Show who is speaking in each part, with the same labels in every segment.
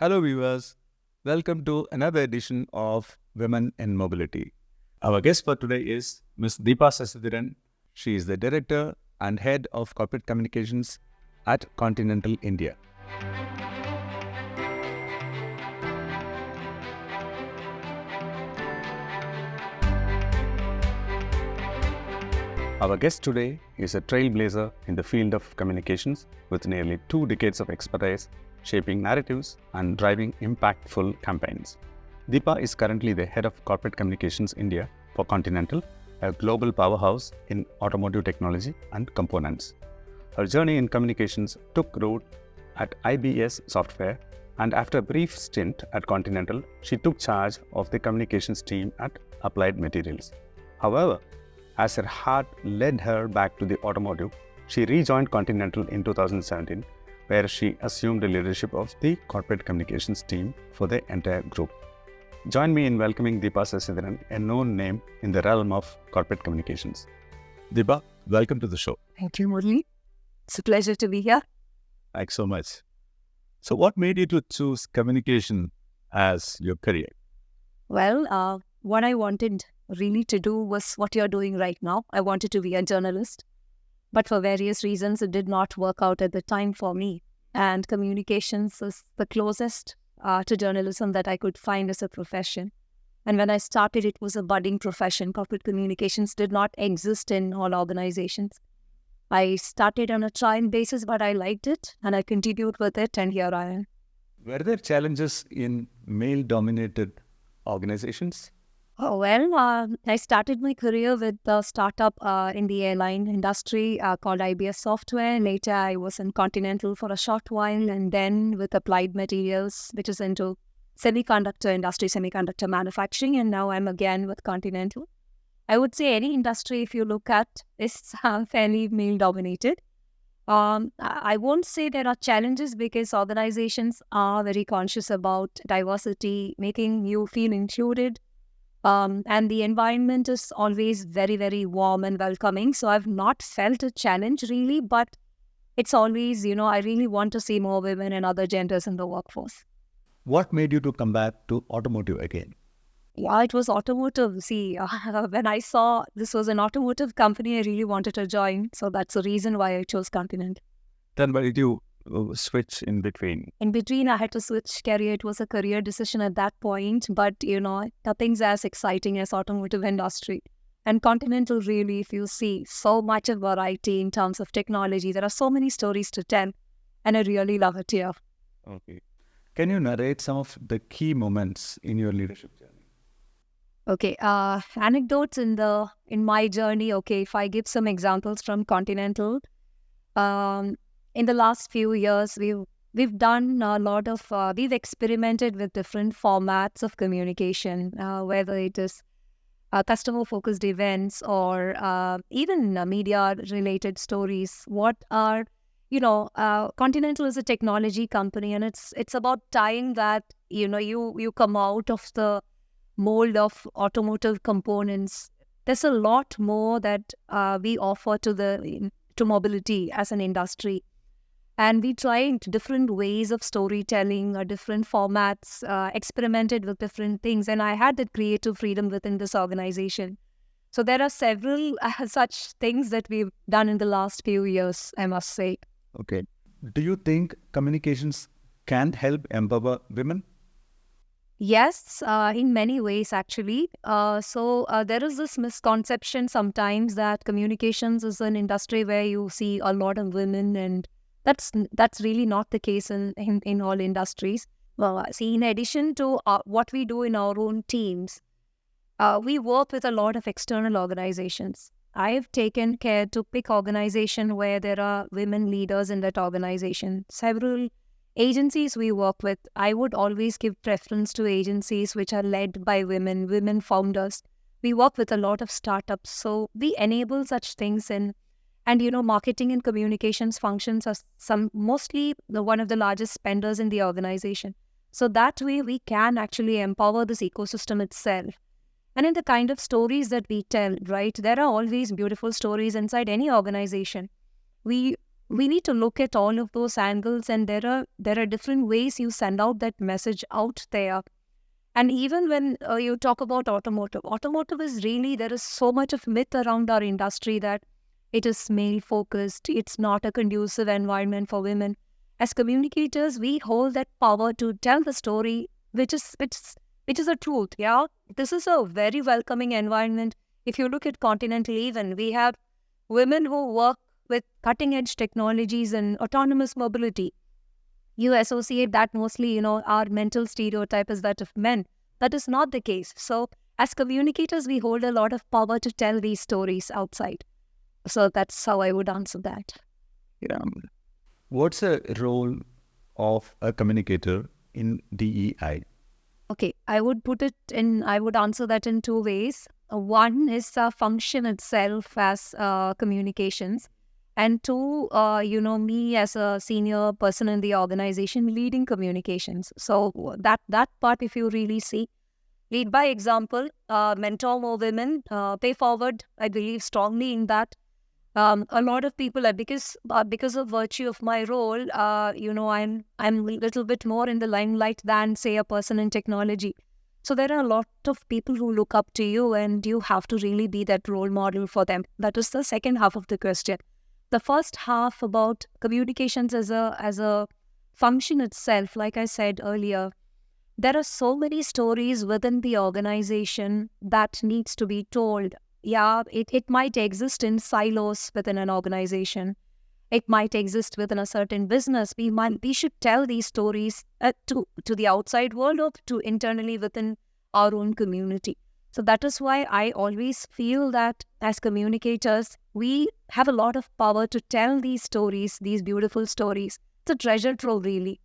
Speaker 1: Hello viewers, welcome to another edition of Women in Mobility. Our guest for today is Ms. Deepa Sasidharan. She is the Director and Head of Corporate Communications at Continental India. Our guest today is a trailblazer in the field of communications with nearly 2 decades of expertise shaping narratives and driving impactful campaigns. Deepa is currently the Head of Corporate Communications India for Continental, a global powerhouse in automotive technology and components. Her journey in communications took root at IBS Software, and after a brief stint at Continental, she took charge of the communications team at Applied Materials. However, as her heart led her back to the automotive, she rejoined Continental in 2017, where she assumed the leadership of the corporate communications team for the entire group. Join me in welcoming Deepa Sasidharan, a known name in the realm of corporate communications. Deepa, welcome to the show.
Speaker 2: Thank you, Murli. It's a pleasure to be here.
Speaker 1: Thanks so much. So what made you to choose communication as your career?
Speaker 2: Well, what I wanted really to do was what you're doing right now. I wanted to be a journalist, but for various reasons, it did not work out at the time for me. And communications is the closest to journalism that I could find as a profession. And when I started, it was a budding profession. Corporate communications did not exist in all organizations. I started on a trial basis, but I liked it and I continued with it, and here I am.
Speaker 1: Were there challenges in male-dominated organizations?
Speaker 2: Oh, well, I started my career with a startup in the airline industry called IBS Software. Later, I was in Continental for a short while, and then with Applied Materials, which is into semiconductor industry, semiconductor manufacturing, and now I'm again with Continental. I would say any industry, if you look at, is fairly male-dominated. I won't say there are challenges because organizations are very conscious about diversity, making you feel included. And the environment is always very, very warm and welcoming. So I've not felt a challenge really, but it's always, I really want to see more women and other genders in the workforce.
Speaker 1: What made you to come back to automotive again?
Speaker 2: Yeah, it was automotive. See, when I saw this was an automotive company, I really wanted to join. So that's the reason why I chose Continental.
Speaker 1: Then why did you switch in between?
Speaker 2: In between, I had to switch career. It was a career decision at that point. But, nothing's as exciting as automotive industry. And Continental really, if you see, so much of variety in terms of technology. There are so many stories to tell. And I really love it here.
Speaker 1: Okay. Can you narrate some of the key moments in your leadership journey?
Speaker 2: Okay, anecdotes in my journey. Okay, if I give some examples from Continental, in the last few years, we've done a lot of, we've experimented with different formats of communication, whether it is customer-focused events or even media-related stories. Continental is a technology company, and it's about tying that, you come out of the mold of automotive components. There's a lot more that we offer to mobility as an industry. And we tried different ways of storytelling or different formats, experimented with different things. And I had that creative freedom within this organization. So there are several such things that we've done in the last few years, I must say.
Speaker 1: Okay. Do you think communications can help empower women?
Speaker 2: Yes, in many ways, actually. So there is this misconception sometimes that communications is an industry where you see a lot of women, and that's really not the case in all industries. Well, see, in addition to what we do in our own teams, we work with a lot of external organizations. I've taken care to pick organization where there are women leaders in that organization. Several agencies we work with, I would always give preference to agencies which are led by women founders. We work with a lot of startups, so we enable such things and marketing and communications functions are mostly one of the largest spenders in the organization. So that way we can actually empower this ecosystem itself. And in the kind of stories that we tell, right, there are always beautiful stories inside any organization. We we need to look at all of those angles, and there are different ways you send out that message out there. And even when you talk about automotive is really, there is so much of myth around our industry that it is male focused, it's not a conducive environment for women. As communicators, we hold that power to tell the story, which is a truth. Yeah, this is a very welcoming environment. If you look at Continental, even we have women who work with cutting edge technologies and autonomous mobility. You associate that mostly, our mental stereotype is that of men. That is not the case. So as communicators, we hold a lot of power to tell these stories outside. So that's how I would answer that.
Speaker 1: Yeah. What's the role of a communicator in DEI?
Speaker 2: Okay, I would answer that in two ways. One is the function itself as communications. And two, me as a senior person in the organization leading communications. So that part, if you really see, lead by example, mentor more women, pay forward, I believe strongly in that. A lot of people, because of virtue of my role, I'm a little bit more in the limelight than, say, a person in technology. So there are a lot of people who look up to you, and you have to really be that role model for them. That is the second half of the question. The first half about communications as a function itself, like I said earlier, there are so many stories within the organization that needs to be told. Yeah, it might exist in silos within an organization. It might exist within a certain business. We should tell these stories to the outside world or to internally within our own community. So that is why I always feel that as communicators, we have a lot of power to tell these stories, these beautiful stories. It's a treasure trove, really.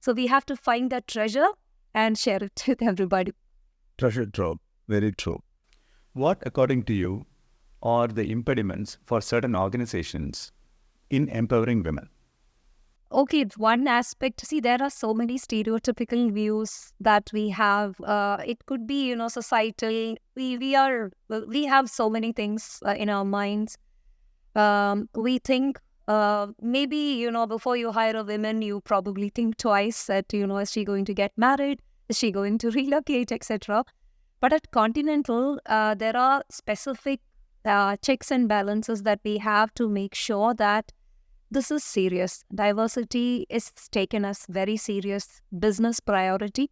Speaker 2: So we have to find that treasure and share it with everybody.
Speaker 1: Treasure trove, very true. What, according to you, are the impediments for certain organizations in empowering women?
Speaker 2: Okay, it's one aspect. See, there are so many stereotypical views that we have. It could be, societal. We have so many things in our minds. We think maybe, before you hire a woman, you probably think twice that, is she going to get married? Is she going to relocate, etc.? But at Continental, there are specific checks and balances that we have to make sure that this is serious. Diversity is taken as very serious business priority.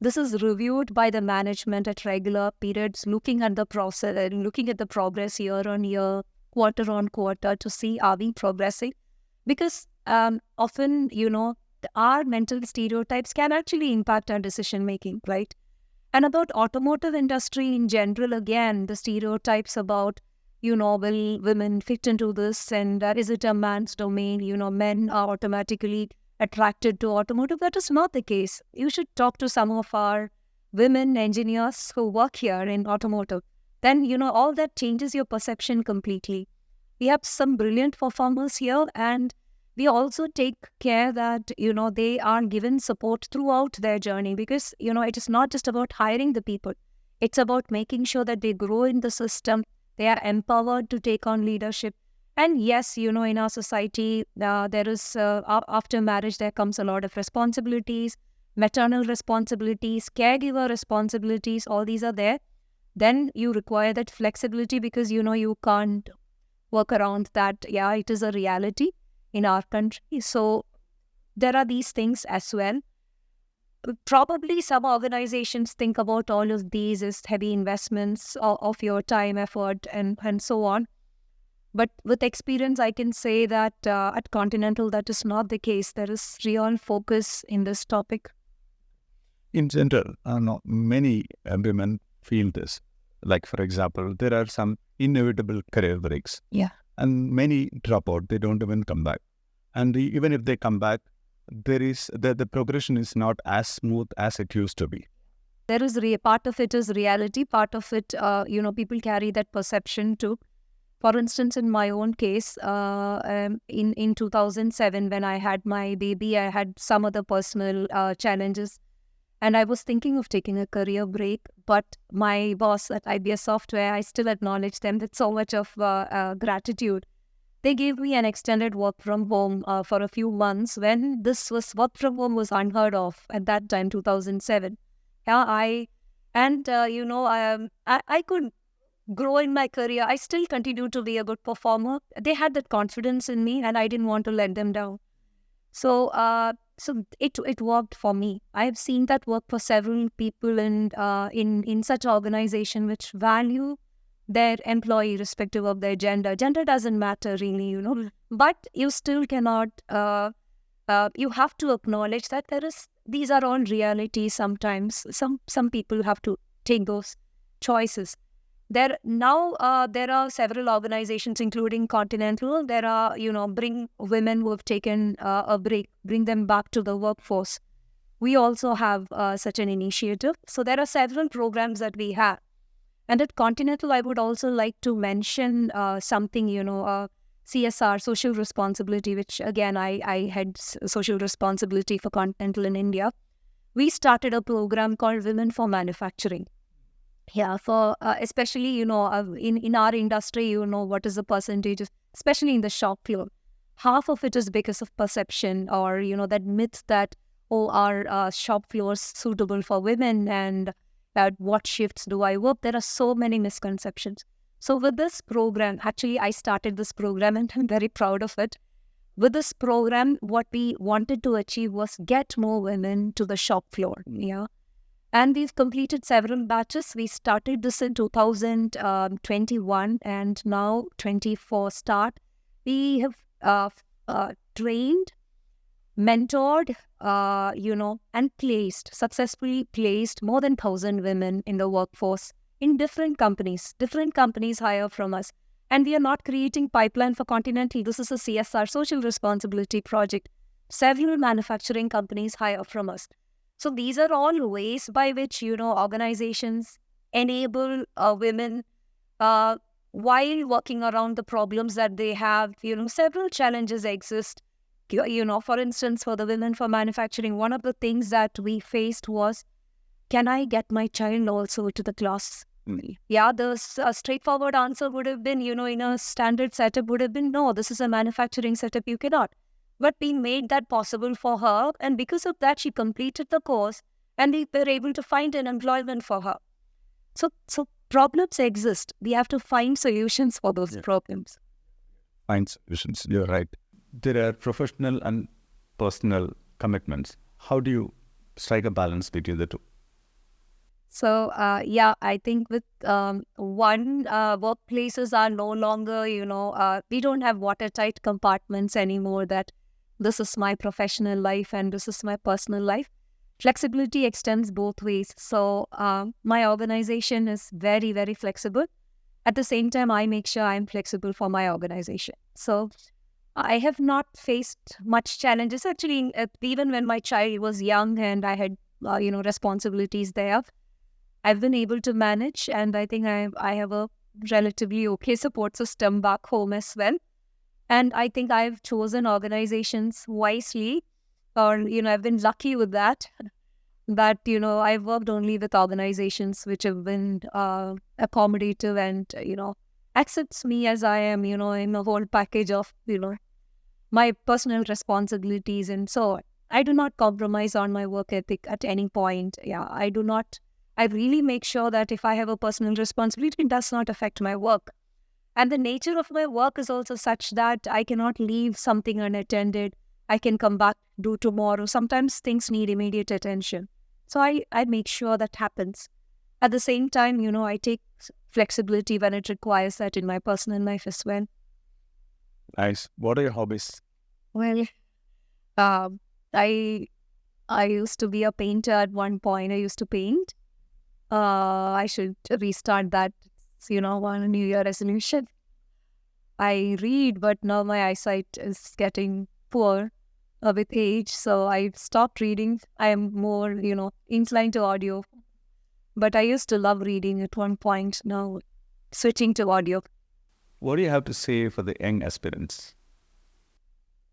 Speaker 2: This is reviewed by the management at regular periods, looking at the process and looking at the progress year on year, quarter on quarter to see are we progressing. Because often, our mental stereotypes can actually impact our decision making, right? And about automotive industry in general, again, the stereotypes about will women fit into this, and is it a man's domain? Men are automatically attracted to automotive. That is not the case. You should talk to some of our women engineers who work here in automotive. Then, all that changes your perception completely. We have some brilliant performers here, and we also take care that, they are given support throughout their journey, because, it is not just about hiring the people. It's about making sure that they grow in the system. They are empowered to take on leadership. And yes, in our society, there is, after marriage, there comes a lot of responsibilities, maternal responsibilities, caregiver responsibilities, all these are there. Then you require that flexibility because, you can't work around that. Yeah, it is a reality in our country. So there are these things as well. Probably some organizations think about all of these as heavy investments of your time, effort, and so on. But with experience, I can say that at Continental, that is not the case. There is real focus in this topic.
Speaker 1: In general, many women feel this. Like, for example, there are some inevitable career breaks.
Speaker 2: Yeah.
Speaker 1: And many drop out. They don't even come back. And even if they come back, there is the progression is not as smooth as it used to be.
Speaker 2: There is part of it is reality. Part of it, people carry that perception too. For instance, in my own case, in 2007, when I had my baby, I had some other personal challenges. And I was thinking of taking a career break. But my boss at IBS Software, I still acknowledge them with so much of gratitude. they gave me an extended work from home for a few months when work from home was unheard of at that time, 2007. Yeah, I could grow in my career. I still continue to be a good performer. They had that confidence in me, and I didn't want to let them down. So it worked for me. I have seen that work for several people in such organization which value their employee irrespective of their gender. Gender doesn't matter really, but you still cannot. You have to acknowledge that these are all realities. Sometimes some people have to take those choices. There are several organizations, including Continental. There are, bring women who have taken a break, bring them back to the workforce. We also have such an initiative. So there are several programs that we have. And at Continental, I would also like to mention something, CSR, social responsibility, which again, I had social responsibility for Continental in India. We started a program called Women for Manufacturing. Yeah, for especially, in our industry, what is the percentage, especially in the shop floor. Half of it is because of perception or, that myth that, are shop floors suitable for women and at what shifts do I work? There are so many misconceptions. So with this program, actually, I started this program and I'm very proud of it. With this program, what we wanted to achieve was get more women to the shop floor. Yeah. And we've completed several batches. We started this in 2021 and now 24 start. We have trained, mentored, and successfully placed more than 1,000 women in the workforce in different companies. Different companies hire from us. And we are not creating pipeline for Continental. This is a CSR, social responsibility project. Several manufacturing companies hire from us. So these are all ways by which, organizations enable women while working around the problems that they have. Several challenges exist. For instance, for the Women for Manufacturing, one of the things that we faced was, can I get my child also to the class? Yeah, the straightforward answer would have been, in a standard setup would have been, no, this is a manufacturing setup, you cannot. But we made that possible for her, and because of that, she completed the course, and we were able to find an employment for her. So problems exist. We have to find solutions for those problems.
Speaker 1: Find solutions, you're right. There are professional and personal commitments. How do you strike a balance between the two?
Speaker 2: So, I think with workplaces are no longer, we don't have watertight compartments anymore that this is my professional life and this is my personal life. Flexibility extends both ways. So, my organization is very, very flexible. At the same time, I make sure I'm flexible for my organization. So, I have not faced much challenges. Actually, even when my child was young and I had, responsibilities there, I've been able to manage, and I think I have a relatively okay support system back home as well. And I think I've chosen organizations wisely, or, I've been lucky with that, I've worked only with organizations which have been accommodative and, accepts me as I am, in a whole package of, my personal responsibilities. And so I do not compromise on my work ethic at any point. Yeah, I do not. I really make sure that if I have a personal responsibility, it does not affect my work. And the nature of my work is also such that I cannot leave something unattended. I can come back, do tomorrow. Sometimes things need immediate attention. So I make sure that happens. At the same time, I take flexibility when it requires that in my personal life as well.
Speaker 1: Nice. What are your hobbies?
Speaker 2: Well, I used to be a painter at one point. I used to paint. I should restart that. One New Year resolution. I read, but now my eyesight is getting poor with age, so I've stopped reading. I am more, inclined to audio. But I used to love reading at one point. Now, switching to audio.
Speaker 1: What do you have to say for the young aspirants?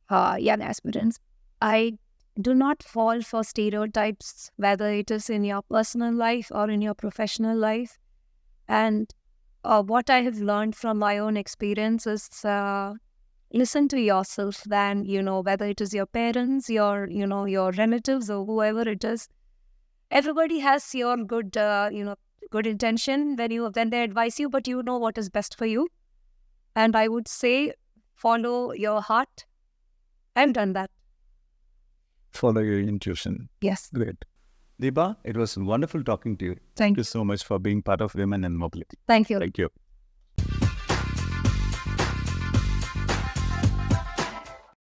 Speaker 2: Young aspirants, I do not fall for stereotypes, whether it is in your personal life or in your professional life. And what I have learned from my own experience is listen to yourself than, whether it is your parents, your relatives or whoever it is. Everybody has your good intention when they advise you, but you know what is best for you. And I would say, follow your heart. I've done that.
Speaker 3: Follow your intuition.
Speaker 2: Yes.
Speaker 3: Great.
Speaker 1: Deepa, it was wonderful talking to you.
Speaker 2: Thank
Speaker 3: Thank you so much for being part of Women in Mobility.
Speaker 2: Thank you.
Speaker 3: Thank you.